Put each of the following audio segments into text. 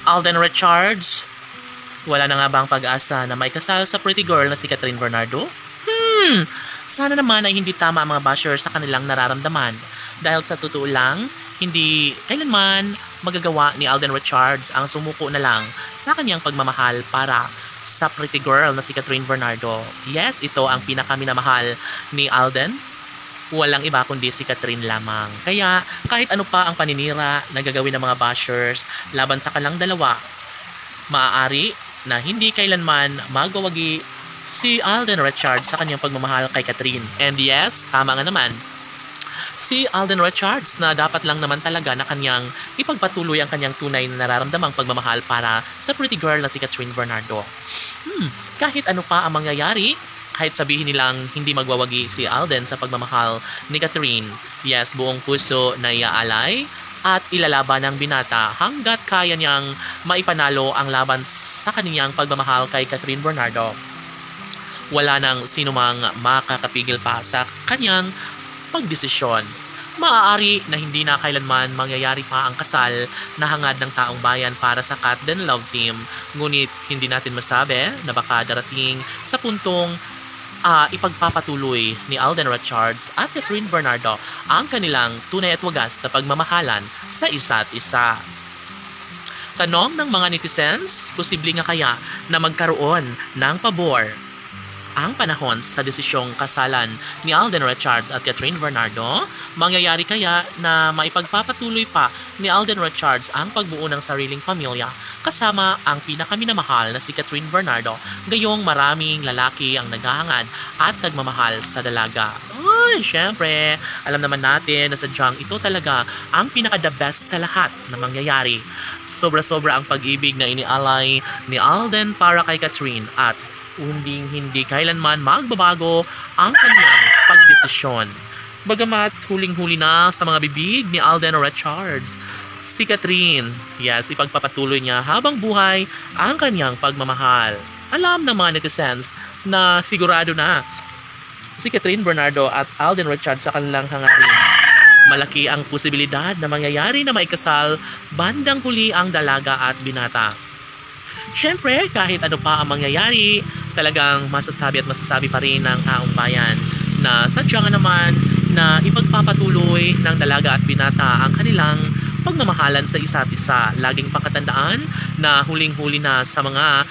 Alden Richards, wala na nga bang pag-asa na may kasal sa pretty girl na si Catherine Bernardo? Sana naman ay hindi tama ang mga bashers sa kanilang nararamdaman. Dahil sa totoo lang, hindi kailanman magagawa ni Alden Richards ang sumuko na lang sa kanyang pagmamahal para sa pretty girl na si Catherine Bernardo. Yes, ito ang pinakaminamahal ni Alden. Walang iba kundi si Catherine lamang. Kaya kahit ano pa ang paninira na gagawin ng mga bashers laban sa kanilang dalawa, maaari na hindi kailanman magwawagi si Alden Richards sa kanyang pagmamahal kay Catherine. And yes, tama nga naman, si Alden Richards na dapat lang naman talaga na kanyang ipagpatuloy ang kanyang tunay na nararamdamang pagmamahal para sa pretty girl na si Catherine Bernardo. Kahit ano pa ang mangyayari, kahit sabihin nilang hindi magwawagi si Alden sa pagmamahal ni Catherine, yes, buong puso na iaalay at ilalaban ng binata hanggat kaya niyang maipanalo ang laban sa kaniyang pagmamahal kay Catherine Bernardo. Wala nang sinumang makakapigil pa sa kanyang pagdesisyon. Maaari na hindi na kailanman mangyayari pa ang kasal na hangad ng taong bayan para sa Cat Den Love Team. Ngunit hindi natin masabi na baka darating sa puntong ipagpapatuloy ni Alden Richards at Catherine Bernardo ang kanilang tunay at wagas na pagmamahalan sa isa't isa. Tanong ng mga netizens, posible nga kaya na magkaroon ng pabor ang panahon sa desisyong kasalan ni Alden Richards at Catherine Bernardo? Mangyayari kaya na maipagpapatuloy pa ni Alden Richards ang pagbuo ng sariling pamilya kasama ang pinakaminamahal na si Catherine Bernardo, gayong maraming lalaki ang naghahangad at nagmamahal sa dalaga? Ay, syempre, alam naman natin na sadyang ito talaga ang pinaka-the best sa lahat na mangyayari. Sobra-sobra ang pag-ibig na inialay ni Alden para kay Catherine at hindi kailanman magbabago ang kanyang pagdesisyon. Bagamat huling-huli na sa mga bibig ni Alden Richards, si Catherine, yes, ipagpapatuloy niya habang buhay ang kanyang pagmamahal. Alam ng mga netizens na sigurado na si Catherine Bernardo at Alden Richards sa kanilang hangarin. Malaki ang posibilidad na mangyayari na maikasal bandang huli ang dalaga at binata. Siyempre, kahit ano pa ang mangyayari, talagang masasabi pa rin ng taong bayan na sadya nga naman na ipagpapatuloy ng dalaga at binata ang kanilang pagmamahalan sa isa't isa. Laging pakatandaan na huling-huli na sa mga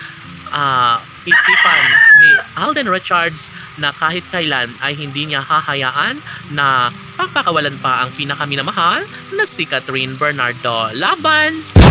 isipan ni Alden Richards na kahit kailan ay hindi niya hahayaan na pagpakawalan pa ang pinakaminamahal na si Catherine Bernardo. Laban!